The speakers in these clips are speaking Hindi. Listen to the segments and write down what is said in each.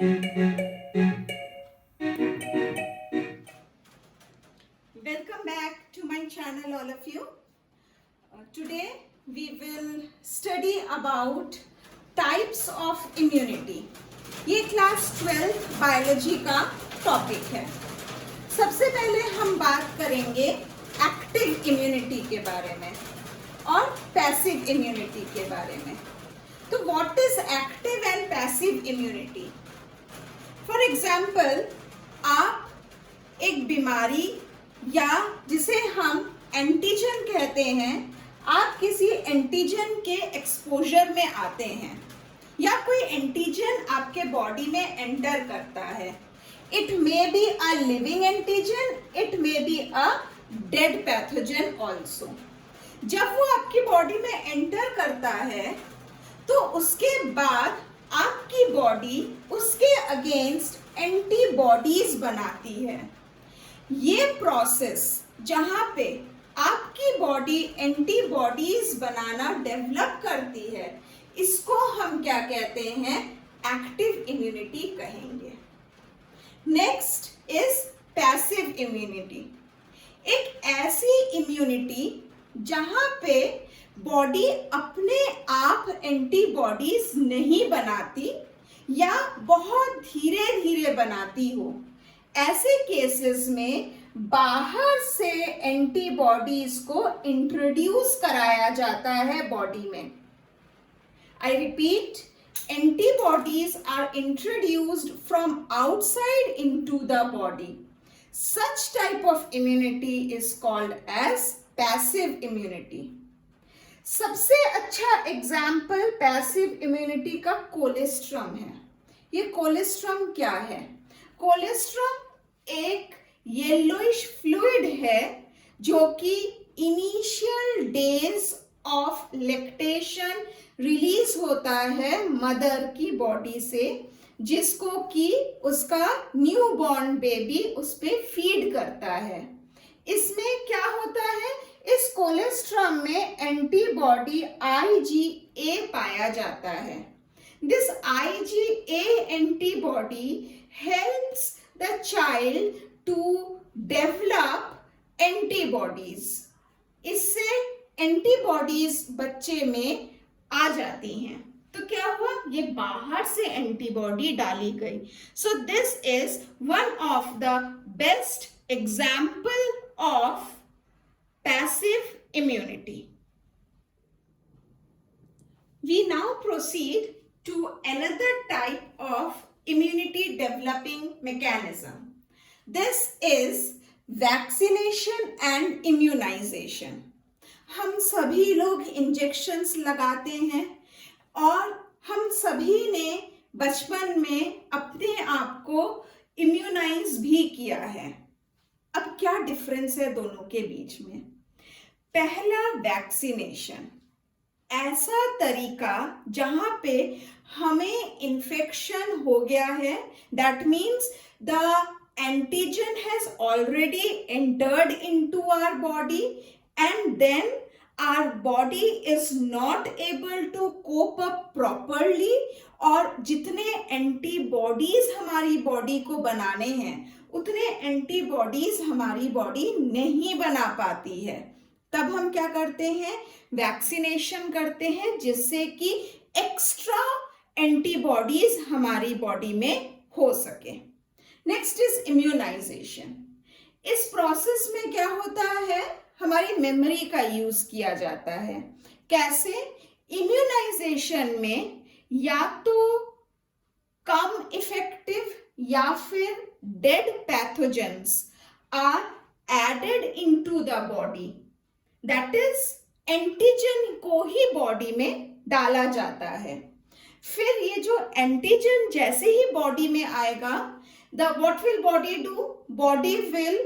Welcome back to my channel, all of you. Today we will study about types of immunity. ये क्लास 12 बायोलॉजी का टॉपिक है. सबसे पहले हम बात करेंगे एक्टिव इम्यूनिटी के बारे में और पैसिव इम्यूनिटी के बारे में. तो what is active and passive immunity? For example, आप एक बीमारी या जिसे हम एंटीजन कहते हैं, आप किसी एंटीजन के एक्सपोजर में आते हैं या कोई एंटीजन आपके बॉडी में एंटर करता है. It may be a living antigen, it may be a dead pathogen also. जब वो आपकी बॉडी में एंटर करता है तो उसके बाद आपकी बॉडी उसके अगेंस्ट एंटीबॉडीज बनाती है. ये प्रोसेस जहां पे आपकी बॉडी एंटीबॉडीज बनाना डेवलप करती है, इसको हम क्या कहते हैं? एक्टिव इम्यूनिटी कहेंगे. Next is passive immunity. एक ऐसी इम्यूनिटी जहां पे बॉडी अपने आप एंटीबॉडीज नहीं बनाती या बहुत धीरे धीरे बनाती हो. ऐसे केसेस में बाहर से एंटीबॉडीज को इंट्रोड्यूस कराया जाता है बॉडी में. I repeat, antibodies are introduced from outside into the body. Such type of immunity is called as passive immunity. सबसे अच्छा एग्जाम्पल पैसिव इम्यूनिटी का कोलेस्ट्रम है. ये कोलेस्ट्रम क्या है? कोलेस्ट्रम एक येलोइश फ्लूइड है जो कि initial days of lactation release होता है मदर की बॉडी से, जिसको कि उसका न्यू बॉर्न बेबी उस पे फीड करता है. इसमें क्या होता है? इस कोलेस्ट्रम में एंटीबॉडी IgA पाया जाता है. This IgA antibody helps the child to develop antibodies. इससे एंटीबॉडीज बच्चे में आ जाती हैं. तो क्या हुआ? ये बाहर से एंटीबॉडी डाली गई. So this is one of the best example of passive immunity. We now proceed to another type of immunity developing mechanism. This is vaccination and immunization. हम सभी लोग इंजेक्शंस लगाते हैं और हम सभी ने बचपन में अपने आप को इम्यूनाइज भी किया है. अब क्या डिफरेंस है दोनों के बीच में? पहला, वैक्सीनेशन, ऐसा तरीका जहां पे हमें इन्फेक्शन हो गया है, that means the antigen has already entered into our body and then our body is not able to cope up properly, और जितने एंटीबॉडीज हमारी बॉडी को बनाने हैं उतने एंटीबॉडीज हमारी बॉडी नहीं बना पाती है. तब हम क्या करते हैं? वैक्सीनेशन करते हैं, जिससे कि एक्स्ट्रा एंटीबॉडीज हमारी बॉडी में हो सके. Next is immunisation. इस प्रोसेस में क्या होता है? हमारी मेमोरी का यूज किया जाता है. कैसे? इम्यूनाइजेशन में या तो कम इफेक्टिव या फिर dead pathogens are added into the body. That is, antigen को ही बॉडी में डाला जाता है. फिर ये जो एंटीजन जैसे ही बॉडी में आएगा, what will body do? Body will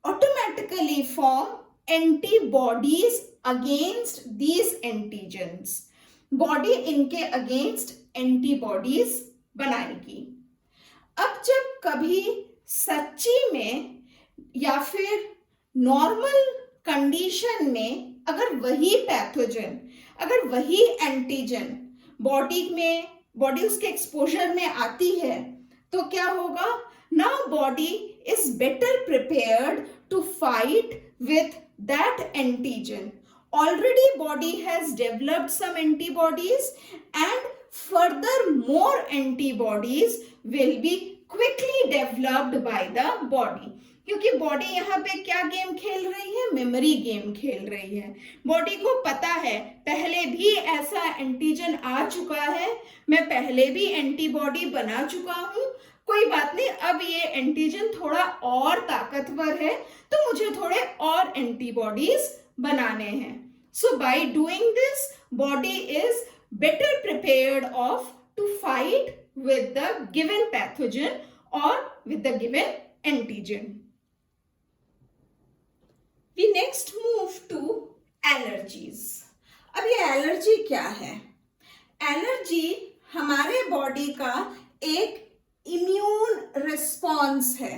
automatically form antibodies against these antigens. Body इनके अगेंस्ट एंटीबॉडीज बनाएगी. अब जब कभी सच्ची में या फिर नॉर्मल कंडीशन में अगर वही पैथोजन, अगर वही एंटीजन बॉडी उसके एक्सपोजर में आती है, तो क्या होगा, now body is better prepared to fight with that antigen. Already body has developed some antibodies and further more antibodies will be quickly developed by the body. क्योंकि बॉडी यहाँ पे क्या गेम खेल रही है, मेमोरी गेम खेल रही है. बॉडी को पता है पहले भी ऐसा एंटीजन आ चुका है, मैं पहले भी एंटीबॉडी बना चुका हूं, कोई बात नहीं, अब ये एंटीजन थोड़ा और ताकतवर है तो मुझे थोड़े और एंटीबॉडीज बनाने हैं. So by doing this, body is better prepared of to fight with the given pathogen or with the given antigen. We next move to allergies. अब ये एलर्जी क्या है? एलर्जी हमारे बॉडी का एक इम्यून रिस्पॉन्स है.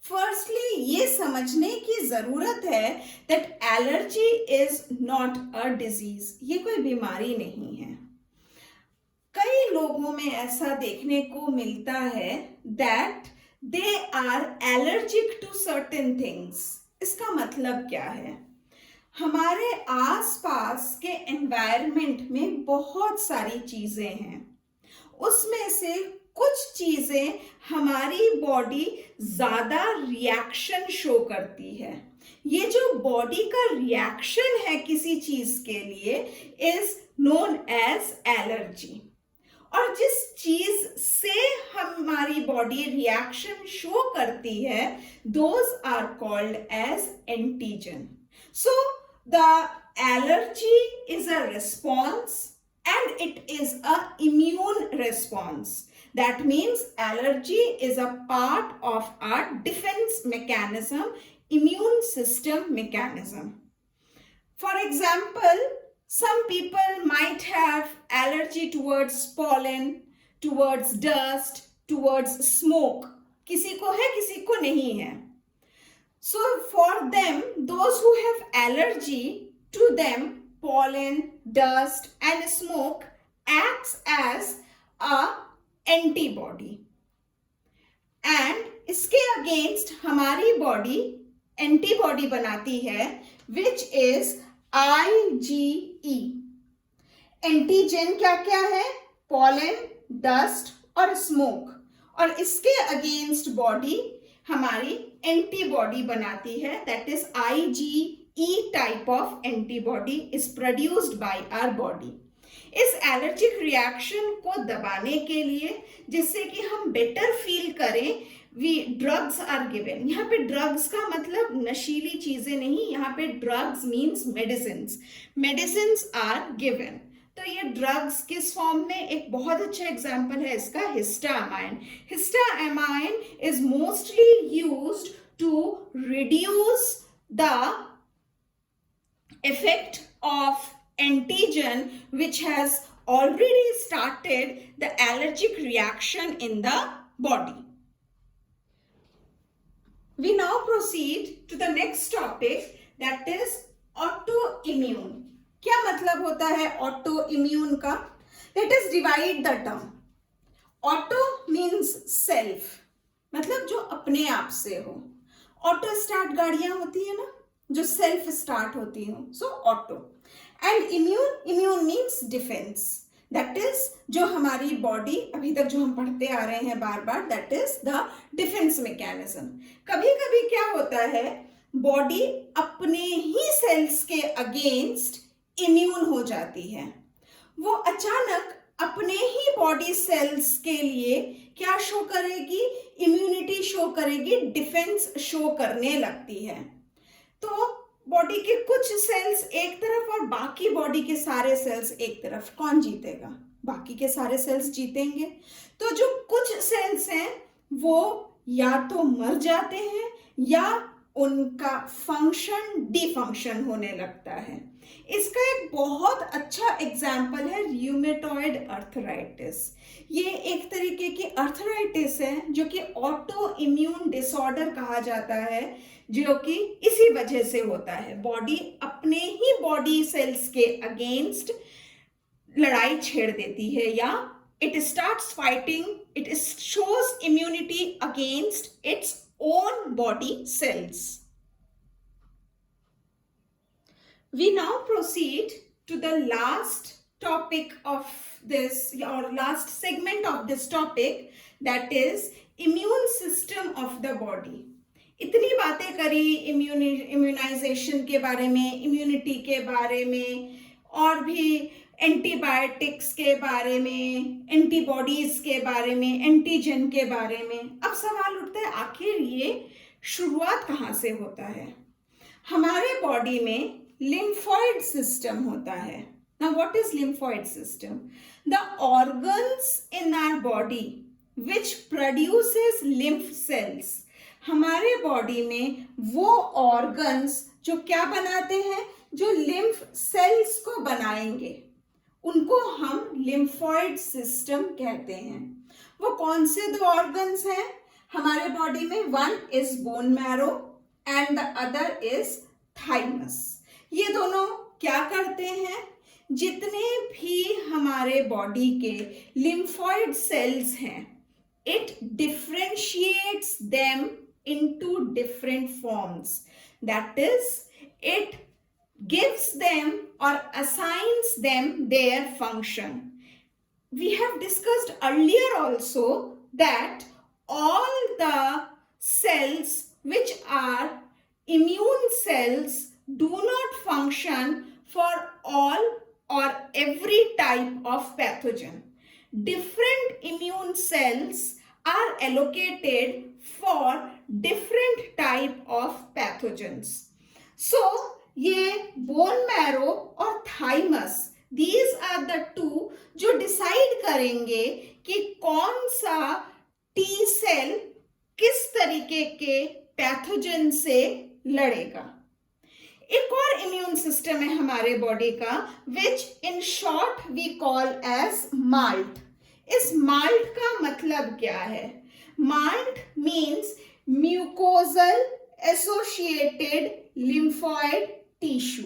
फर्स्टली ये समझने की जरूरत है that allergy is not a disease. ये कोई बीमारी नहीं है. कई लोगों में ऐसा देखने को मिलता है that they are allergic to certain things. इसका मतलब क्या है, हमारे आसपास के एनवायरनमेंट में बहुत सारी चीजें हैं, उसमें से कुछ चीजें हमारी बॉडी ज्यादा रिएक्शन शो करती है. ये जो बॉडी का रिएक्शन है किसी चीज के लिए इज नोन एज एलर्जी. और जिस चीज से हमारी बॉडी रिएक्शन शो करती है those are called as antigen. So the allergy is a response and it is a immune response. That means allergy is a part of our defense mechanism, immune system mechanism. For example, some people might have allergy towards pollen, towards dust, towards smoke. किसी को है, किसी को नहीं है. So for them, those who have allergy to them, pollen, dust and smoke acts as a antibody. And इसके against हमारी body antibody बनाती है which is IgE. एंटीजन क्या क्या है, pollen, dust और smoke. और इसके against body हमारी एंटीबॉडी बनाती है that is IgE type of antibody is produced by our body. इस एलर्जिक रिएक्शन को दबाने के लिए, जिससे कि हम बेटर फील करें, ड्रग्स आर गिवन. यहाँ पे ड्रग्स का मतलब नशीली चीजें नहीं, यहाँ पे drugs means medicines. Medicines are given. तो ये ड्रग्स किस फॉर्म में, एक बहुत अच्छा एग्जाम्पल है इसका histamine. Histamine is mostly used to reduce the effect of antigen which has already started the allergic reaction in the body. We now proceed to the next topic, that is autoimmune. क्या मतलब होता है autoimmune का? Let us divide the term. Auto means self, मतलब जो अपने आप से हो. ऑटो स्टार्ट गाड़ियां होती है ना, जो सेल्फ स्टार्ट होती हो, so auto. And immune means defence. That is जो हमारी बॉडी, अभी तक जो हम पढ़ते आ रहे हैं बार बार, that is the defence mechanism. कभी कभी क्या होता है, बॉडी अपने ही सेल्स के अगेंस्ट इम्यून हो जाती है. वो अचानक अपने ही बॉडी सेल्स के लिए क्या शो करेगी, इम्यूनिटी शो करेगी, डिफेंस शो करने लगती है. तो बॉडी के कुछ सेल्स एक तरफ और बाकी बॉडी के सारे सेल्स एक तरफ, कौन जीतेगा? बाकी के सारे सेल्स जीतेंगे. तो जो कुछ सेल्स हैं वो या तो मर जाते हैं या उनका फंक्शन डिफंक्शन होने लगता है. इसका एक बहुत अच्छा एग्जाम्पल है र्यूमेटॉइड अर्थराइटिस. ये एक तरीके की अर्थराइटिस है जो कि ऑटो इम्यून डिसऑर्डर कहा जाता है, जो कि इसी वजह से होता है. बॉडी अपने ही बॉडी सेल्स के अगेंस्ट लड़ाई छेड़ देती है या it starts fighting, shows immunity against its own body cells. We now proceed to the last topic of this, or last segment of this topic, that is immune system of the body. इतनी बातें करी इम्यूनाइजेशन के बारे में, इम्यूनिटी के बारे में, और भी एंटीबायोटिक्स के बारे में, एंटीबॉडीज के बारे में, एंटीजन के बारे में. अब सवाल उठता है, आखिर ये शुरुआत कहाँ से होता है? हमारे बॉडी में lymphoid system होता है. Now what is lymphoid system? The organs in our body which produces lymph cells. हमारे बॉडी में वो organs जो क्या बनाते हैं, जो lymph cells को बनाएंगे, उनको हम lymphoid system कहते हैं. वो कौन से दो organs हैं हमारे बॉडी में? One is bone marrow and the other is thymus. ये दोनों क्या करते हैं? जितने भी हमारे बॉडी के लिम्फॉइड सेल्स हैं, it differentiates them into different forms. That is, it gives them or assigns them their function. We have discussed earlier also that all the cells which are immune cells do not function for all or every type of pathogen. Different immune cells are allocated for different type of pathogens. So, ये bone marrow और thymus, these are the two जो decide करेंगे कि कौन सा T cell किस तरीके के पैथोजन से लड़ेगा. एक और इम्यून सिस्टम है हमारे बॉडी का, which in short we call as MALT. इस माल्ट का मतलब क्या है? MALT means mucosal associated lymphoid tissue.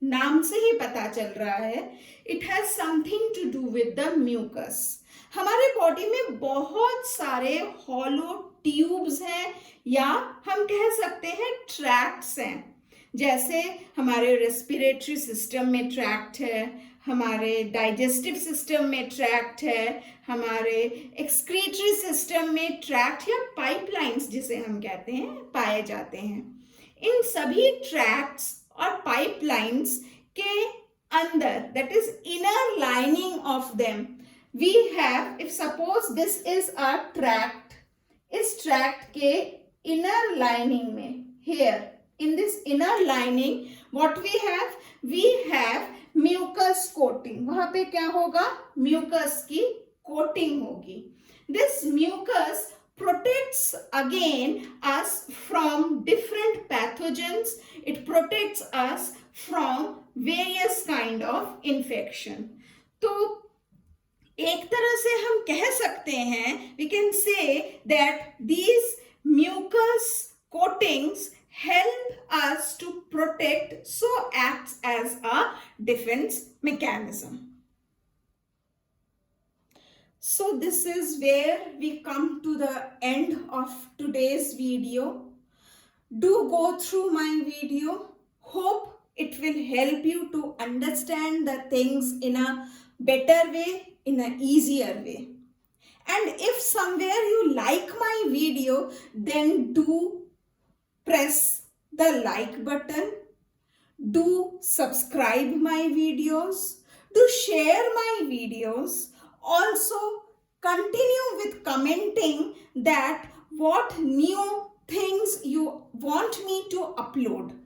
नाम से ही पता चल रहा है, it has something to do with the mucus. हमारे बॉडी में बहुत सारे हॉलो ट्यूब्स हैं, या हम कह सकते हैं ट्रैक्ट्स हैं. जैसे हमारे रेस्पिरेटरी सिस्टम में ट्रैक्ट है, हमारे डाइजेस्टिव सिस्टम में ट्रैक्ट है, हमारे एक्सक्रीटरी सिस्टम में ट्रैक्ट या पाइपलाइंस जिसे हम कहते हैं पाए जाते हैं. इन सभी ट्रैक्ट्स और पाइपलाइंस के अंदर, that is inner lining of them, we have, if suppose this is a tract, इस ट्रैक्ट के इनर लाइनिंग में, here in this inner lining, what we have mucus coating. वहां पे क्या होगा? mucus की coating होगी. This mucus protects again us from different pathogens. It protects us from various kind of infection. तो एक तरह से हम कह सकते हैं, we can say that these mucus coatings help us to protect, so acts as a defense mechanism. So this is where we come to the end of today's video. Do go through my video. Hope it will help you to understand the things in a better way, in an easier way. And if somewhere you like my video, then do press the like button, do subscribe my videos, do share my videos, also continue with commenting that what new things you want me to upload.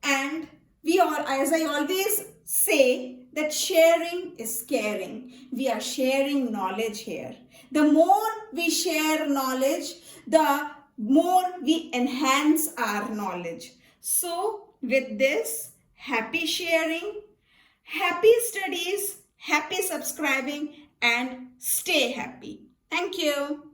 And we are, as I always say, that sharing is caring. We are sharing knowledge here. The more we share knowledge, the more we enhance our knowledge. So with this, happy sharing, happy studies, happy subscribing, and stay happy. Thank you.